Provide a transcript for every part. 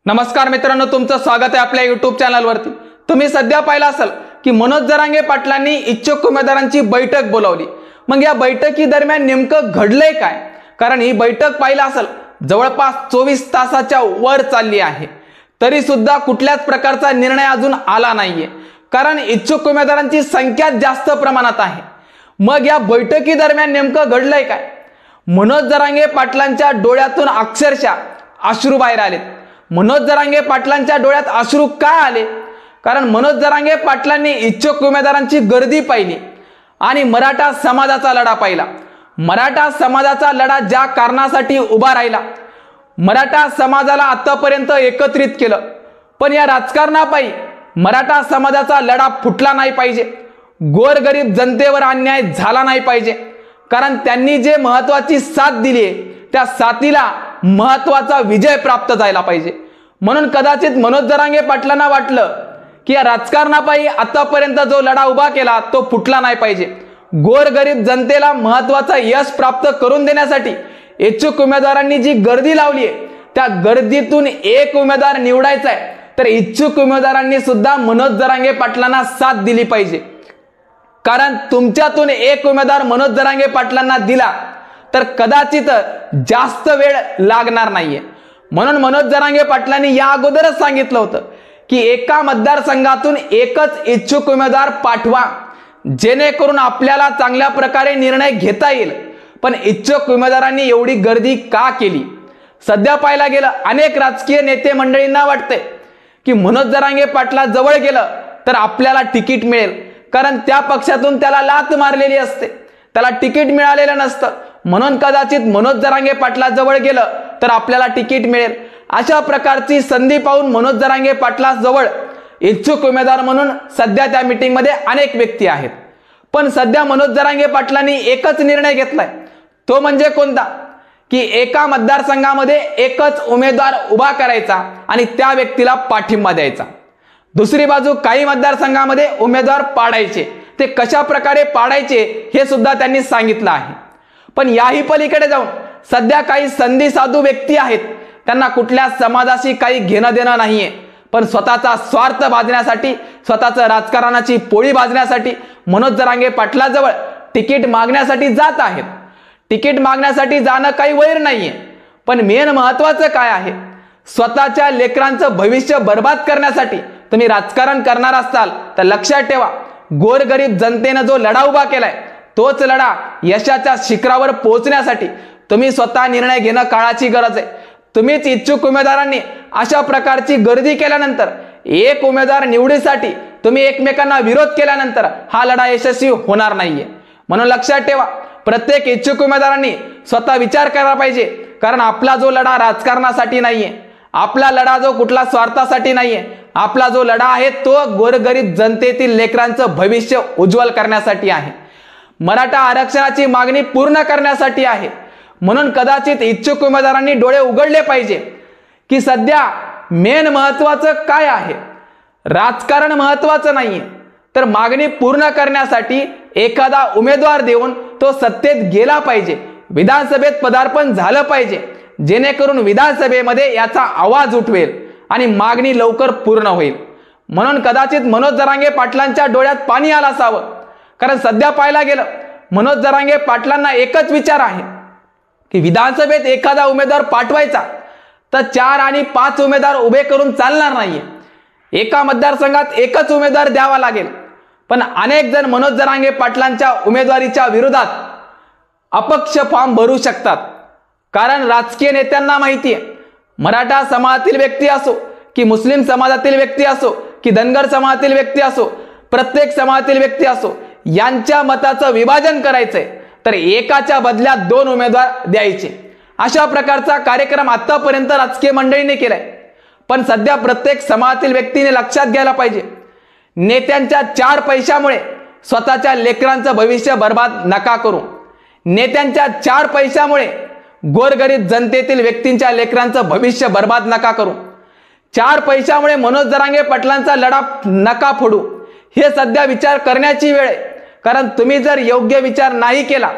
नमस्कार मित्रांनो, तुमचं स्वागत आहे आपल्या YouTube चॅनलवरती। तुम्ही सध्या पाहिलं असेल की मनोज जरांगे पाटलांनी इच्छुक उमेदवारांची बैठक बोलावली। मग या बैठकी दरम्यान नेमकं घडलंय काय? कारण ही बैठक पाहिलं असेल जवळपास 24 तासाच्या वर चालली आहे, तरी सुद्धा कुठल्याच प्रकारचा निर्णय अजून आला नाहीये। कारण इच्छुक उमेदवारांची संख्या जास्त प्रमाणात आहे। मग या बैठकी दरम्यान नेमकं घडलंय काय? मनोज जरांगे पाटलांच्या डोळ्यातून अक्षरशः अश्रू बाहेर आलेत। मनोज जरांगे पाटलांच्या डोळ्यात अश्रू का आले? कारण मनोज जरांगे पाटलांनी इच्छुक उमेदवारांची गर्दी पाहिली आणि मराठा समाजाचा लढा पाहिला। मराठा समाजाचा लढा ज्या कारणासाठी उभा राहिला, मराठा समाजाला आतापर्यंत एकत्रित केलं, पण या राजकारणापायी मराठा समाजाचा लढा फुटला नाही पाहिजे, गोरगरीब जनतेवर अन्याय झाला नाही पाहिजे। कारण त्यांनी जे महत्त्वाची साथ दिली आहे त्या साथीला महत्त्वाचा विजय प्राप्त झाला पाहिजे। म्हणून कदाचित मनोज जरांगे पाटलांना वाटलं की या राजकारणापायी आतापर्यंत जो लढा उभा केला तो फुटला नाही पाहिजे। गोरगरीब जनतेला महत्त्वाचा यश प्राप्त करून देण्यासाठी इच्छुक उमेदवारांनी जी गर्दी लावली आहे त्या गर्दीतून एक उमेदवार निवडायचा आहे, तर इच्छुक उमेदवारांनी सुद्धा मनोज जरांगे पाटलांना साथ दिली पाहिजे। कारण तुमच्यातून एक उमेदवार मनोज जरांगे पाटलांना दिला तर कदाचित जास्त वेळ लागणार नाहीये। म्हणून मनोज जरांगे पाटलांनी या अगोदरच सांगितलं होतं की एका मतदारसंघातून एकच इच्छुक उमेदवार पाठवा, जेणेकरून आपल्याला चांगल्या प्रकारे निर्णय घेता येईल। पण इच्छुक उमेदवारांनी एवढी गर्दी का केली? सध्या पाहायला गेलं अनेक राजकीय नेते मंडळींना वाटते की मनोज जरांगे पाटला जवळ गेलं तर आपल्याला तिकीट मिळेल, कारण त्या पक्षातून त्याला लात मारलेली असते, त्याला तिकीट मिळालेलं नसतं, म्हणून कदाचित मनोज जरांगे पाटला जवळ गेलं तर आपल्याला तिकीट मिळेल। अशा प्रकारची संधी पाहून मनोज जरांगे पाटला जवळ इच्छुक उमेदवार म्हणून सध्या त्या मीटिंग मध्ये अनेक व्यक्ती आहेत। पण सध्या मनोज जरांगे पाटलांनी एकच निर्णय घेतलाय, तो म्हणजे कोणता? की एका मतदारसंघामध्ये एकच उमेदवार उभा करायचा आणि त्या व्यक्तीला पाठिंबा द्यायचा। दुसरी बाजू काही मतदारसंघामध्ये उमेदवार पाडायचे, ते कशा प्रकारे पाडायचे हे सुद्धा त्यांनी सांगितलं आहे। पण याही पलीकडे जाऊन सध्या काही संधी साधू व्यक्ती आहेत, त्यांना कुठल्या समाजाशी काही घेणं देणं नाहीये, पण स्वतःचा स्वार्थ भाजण्यासाठी, स्वतःचं राजकारणाची पोळी भाजण्यासाठी मनोज जरांगे पाटलाजवळ तिकीट मागण्यासाठी जात आहेत। तिकीट मागण्यासाठी जाणं काही वैर नाहीये, पण मेन महत्त्वाचं काय आहे? स्वतःच्या लेकरांचं भविष्य बर्बाद करण्यासाठी तुम्ही राजकारण करणार असाल तर लक्षात ठेवा, गोरगरीब जनतेने जो लढा उभा केलाय तोच लढा यशाच्या शिखरावर पोहोचण्यासाठी तुम्ही स्वतः निर्णय घेणं काळाची गरज आहे। तुम्हीच इच्छुक उमेदवारांनी अशा प्रकारची गर्दी केल्यानंतर, एक उमेदवार निवडीसाठी तुम्ही एकमेकांना विरोध केल्यानंतर हा लढा यशस्वी होणार नाहीये। म्हणून लक्षात ठेवा, प्रत्येक इच्छुक उमेदवारांनी स्वतः विचार करायला पाहिजे, कारण आपला जो लढा राजकारणासाठी नाहीये, आपला लढा जो कुठला स्वार्थासाठी नाहीये, आपला जो लढा आहे तो गोरगरीब जनतेतील लेकरांचं भविष्य उज्ज्वल करण्यासाठी आहे, मराठा आरक्षणाची मागणी पूर्ण करण्यासाठी आहे। म्हणून कदाचित इच्छुक उमेदवारांनी डोळे उघडले पाहिजे की सध्या मेन महत्त्वाचं काय आहे। राजकारण महत्त्वाचं नाहीये, तर मागणी पूर्ण करण्यासाठी एखादा उमेदवार देऊन तो सत्तेत गेला पाहिजे, विधानसभेत पदार्पण झालं पाहिजे, जेणेकरून विधानसभेमध्ये याचा आवाज उठवेल आणि मागणी लवकर पूर्ण होईल। म्हणून कदाचित मनोज जरांगे पाटलांच्या डोळ्यात पाणी आलं असावं, कारण सध्या पाहायला गेलं मनोज जरांगे पाटलांना एकच विचार आहे की विधानसभेत एखादा उमेदवार पाठवायचा तर 4 आणि 5 उमेदवार उभे करून चालणार नाहीये, एका मतदारसंघात एकच उमेदवार द्यावा लागेल। पण अनेक जण मनोज जरांगे पाटलांच्या उमेदवारीच्या विरोधात अपक्ष फॉर्म भरू शकतात, कारण राजकीय नेत्यांना माहिती आहे मराठा समाजातील व्यक्ती असो की मुस्लिम समाजातील व्यक्ती असो की धनगर समाजातील व्यक्ती असो, प्रत्येक समाजातील व्यक्ती असो, यांच्या मताचं विभाजन करायचंय तर एकाच्या बदल्यात 2 उमेदवार द्यायचे। अशा प्रकारचा कार्यक्रम आतापर्यंत राजकीय मंडळीने केलाय। पण सध्या प्रत्येक समाजातील व्यक्तीने लक्षात घ्यायला पाहिजे, नेत्यांच्या 4 पैशामुळे स्वतःच्या लेकरांचं भविष्य बर्बाद नका करू। नेत्यांच्या 4 पैशामुळे गोरगरीब जनतेतील व्यक्तींच्या लेकरांचं भविष्य बर्बाद नका करू। 4 पैशामुळे मनोज जरांगे पाटलांचा लढा नका फोडू। हे सध्या विचार करण्याची वेळ आहे, कारण तुम्ही जर योग्य विचार नाही केला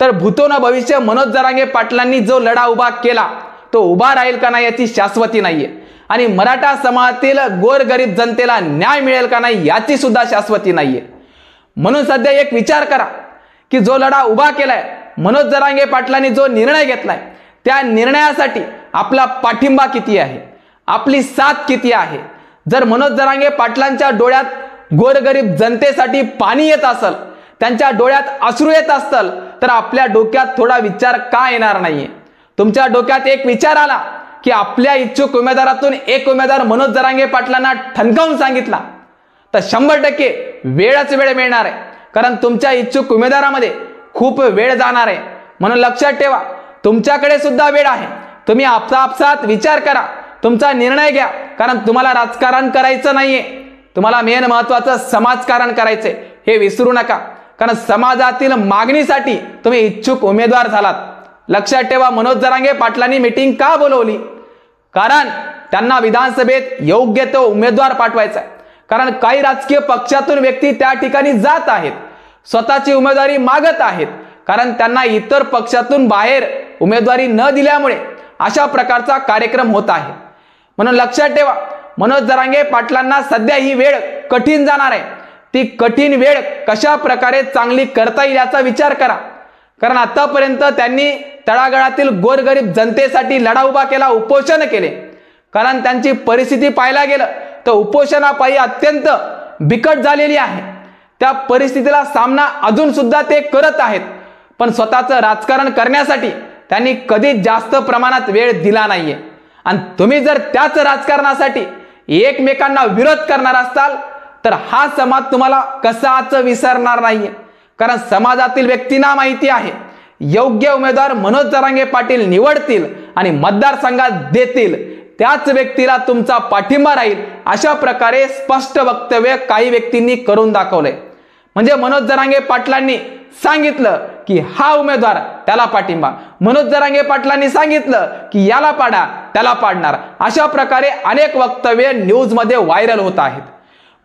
तर भूतोन भविष्य मनोज जरांगे पाटलांनी जो लढा उभा केला तो उभा राहील का नाही याची शाश्वती नाहीये। आणि मराठा समाजातील गोरगरीब जनतेला न्याय मिळेल का नाही याची सुद्धा शाश्वती नाहीये. म्हणून सध्या एक विचार करा की जो लढा उभा केलाय, मनोज जरांगे पाटलांनी जो निर्णय घेतलाय, त्या निर्णयासाठी आपला पाठिंबा किती आहे, आपली साथ किती आहे. जर मनोज जरांगे पाटलांच्या डोळ्यात गोरगरीब जनतेसाठी पाणी येत असेल, त्यांच्या डोळ्यात अश्रू येत असतील, तर आपल्या डोक्यात थोडा विचार का येणार नाहीये. तुमच्या डोक्यात एक विचार आला की आपल्या इच्छुक उमेदवारातून एक उमेदवार मनोज जरांगे पाटलांना ठणकावून सांगितला, तर 100% वेळच वेळ मिळणार आहे. कारण तुमच्या इच्छुक उमेदवारामध्ये खूप वेळ जाणार आहे. म्हणून लक्षात ठेवा, तुमच्याकडे सुद्धा वेळ आहे. तुम्ही आपसात विचार करा, तुमचा निर्णय घ्या. कारण तुम्हाला राजकारण करायचं नाहीये, तुम्हाला मेन महत्वाचं समाजकारण करायचंय, हे विसरू नका. कारण समाजातील मागणीसाठी तुम्ही इच्छुक उमेदवार झालात. लक्षात ठेवा, मनोज जरांगे पाटलांनी मीटिंग का बोलवली? कारण त्यांना विधानसभेत योग्य तो उमेदवार पाठवायचा आहे. कारण काही राजकीय पक्षातून व्यक्ती त्या ठिकाणी जात आहेत, स्वतःची उमेदवारी मागत आहेत. कारण त्यांना इतर पक्षातून बाहेर उमेदवारी न दिल्यामुळे अशा प्रकारचा कार्यक्रम होत आहे. म्हणून लक्षात ठेवा, मनोज जरांगे पाटलांना सध्या ही वेळ कठीण जाणार आहे. ती कठीण वेळ कशा प्रकारे चांगली करता येईल याचा विचार करा. कारण आतापर्यंत त्यांनी तळागाळातील गोरगरीब जनतेसाठी लढा उभा केला, उपोषण केले. कारण त्यांची परिस्थिती पाहायला गेलं तर उपोषणापायी अत्यंत बिकट झालेली आहे. त्या परिस्थितीला सामना अजून सुद्धा ते करत आहेत. पण स्वतःचं राजकारण करण्यासाठी त्यांनी कधीच जास्त प्रमाणात वेळ दिला नाहीये. आणि तुम्ही जर त्याच राजकारणासाठी एकमेकांना विरोध करणार असाल तर हा समाज तुम्हाला कसाच विसरणार नाहीये. कारण समाजातील व्यक्तींना माहिती आहे, योग्य उमेदवार मनोज जरांगे पाटील निवडतील आणि मतदारसंघात देतील, त्याच व्यक्तीला तुमचा पाठिंबा राहील. अशा प्रकारे स्पष्ट वक्तव्य काही व्यक्तींनी करून दाखवलंय. म्हणजे मनोज जरांगे पाटलांनी सांगितलं की हा उमेदवार त्याला पाठिंबा, मनोज जरांगे पाटलांनी सांगितलं की याला पाडा त्याला पाडणार. अशा प्रकारे अनेक वक्तव्य न्यूज मध्ये व्हायरल होत आहेत.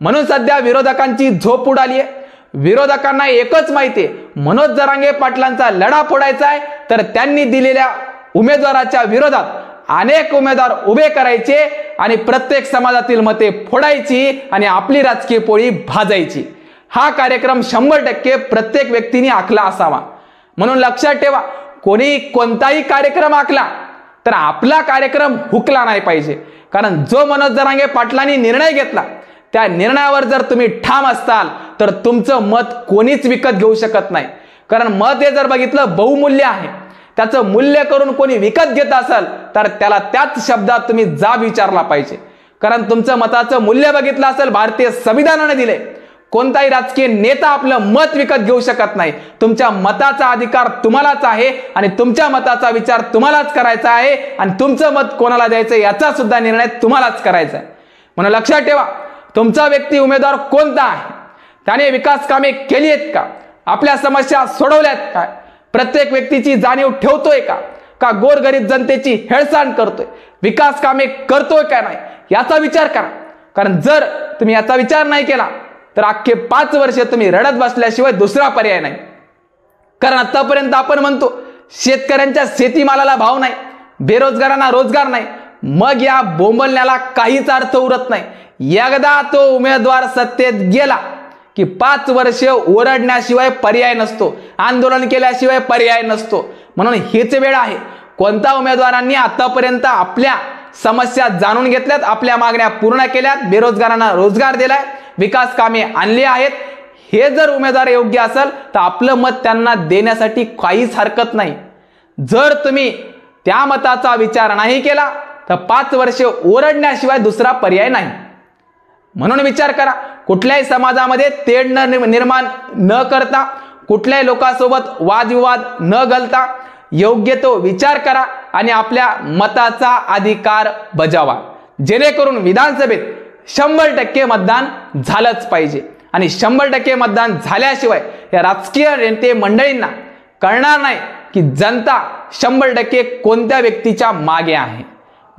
म्हणून सध्या विरोधकांची झोप उडाली आहे. विरोधकांना एकच माहिती आहे, मनोज जरांगे पाटलांचा लढा फोडायचा आहे, तर त्यांनी दिलेल्या उमेदवाराच्या विरोधात अनेक उमेदवार उभे करायचे आणि प्रत्येक समाजातील मते फोडायची आणि आपली राजकीय पोळी भाजायची. हा कार्यक्रम 100% प्रत्येक व्यक्तीने आखला असावा. म्हणून लक्षात ठेवा, कोणी कोणताही कार्यक्रम आखला तर आपला कार्यक्रम हुकला नाही पाहिजे. कारण जो मनोज जरांगे पाटलांनी निर्णय घेतला त्या निर्णयावर जर तुम्ही ठाम असताल तर तुमचं मत कोणीच विकत घेऊ शकत नाही. कारण मत हे जर बघितलं बहुमूल्य आहे, त्याचं मूल्य करून कोणी विकत घेत असेल तर त्याला त्याच शब्दात तुम्ही जाब विचारला पाहिजे. कारण तुमचं मताचं मूल्य बघितलं असेल, भारतीय संविधानाने दिले. कोणताही राजकीय नेता आपलं मत विकत घेऊ शकत नाही. तुमच्या मताचा अधिकार तुम्हालाच आहे आणि तुमच्या मताचा विचार तुम्हालाच करायचा आहे आणि तुमचं मत कोणाला द्यायचं याचा सुद्धा निर्णय तुम्हालाच करायचा आहे. म्हणून लक्षात ठेवा, तुमचा व्यक्ती उमेदवार कोणता आहे, त्याने विकास कामे केली आहेत का, आपल्या समस्या सोडवल्यात काय, प्रत्येक व्यक्तीची जाणीव ठेवतोय का गोरगरीब जनतेची हेळसांड करतोय, विकास कामे करतोय का नाही याचा विचार करा. कारण जर तुम्ही याचा विचार नाही केला तर अख्खे 5 वर्ष तुम्ही रडत बसल्याशिवाय दुसरा पर्याय नाही. कारण आतापर्यंत आपण म्हणतो शेतकऱ्यांच्या शेतीमालाला भाव नाही, बेरोजगारांना रोजगार नाही. मग या बोंबलण्याला काहीच अर्थ उरत नाही. एकदा तो उमेदवार सत्तेत गेला की 5 वर्ष ओरडण्याशिवाय पर्याय नसतो, आंदोलन केल्याशिवाय पर्याय नसतो. म्हणून हीच वेळ आहे. कोणत्या उमेदवारांनी आतापर्यंत आपल्या समस्या जाणून घेतल्यात, आपल्या मागण्या पूर्ण केल्यात, बेरोजगारांना रोजगार दिलाय, विकास कामे आणली आहेत, हे जर उमेदवार योग्य असेल तर आपलं मत त्यांना देण्यासाठी काहीच हरकत नाही. जर तुम्ही त्या मताचा विचार नाही केला तर 5 वर्ष ओरडण्याशिवाय दुसरा पर्याय नाही. म्हणून विचार करा, कुठल्याही समाजामध्ये तेढ निर्माण न करता, कुठल्याही लोकांसोबत वादविवाद न घालता योग्य तो विचार करा आणि आपल्या मताचा अधिकार बजावा. जेणेकरून विधानसभेत 100% मतदान झालंच पाहिजे. आणि 100% मतदान झाल्याशिवाय या राजकीय नेते मंडळींना कळणार नाही की जनता 100% कोणत्या व्यक्तीच्या मागे आहे.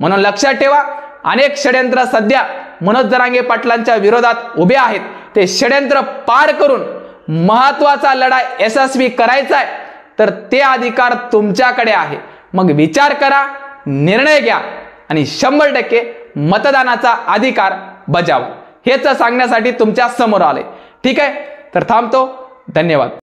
म्हणून लक्षात ठेवा, अनेक षड्यंत्र सध्या मनोज जरांगे पाटलांच्या विरोधात उभे आहेत. ते षड्यंत्र पार करून महत्वाचा लढा यशस्वी करायचा आहे तर ते अधिकार तुमच्याकडे आहे. मग विचार करा, निर्णय घ्या आणि 100% मतदानाचा अधिकार बजावा हेच सांगण्यासाठी तुमच्या समोर आले. ठीक आहे, तर थांबतो. धन्यवाद.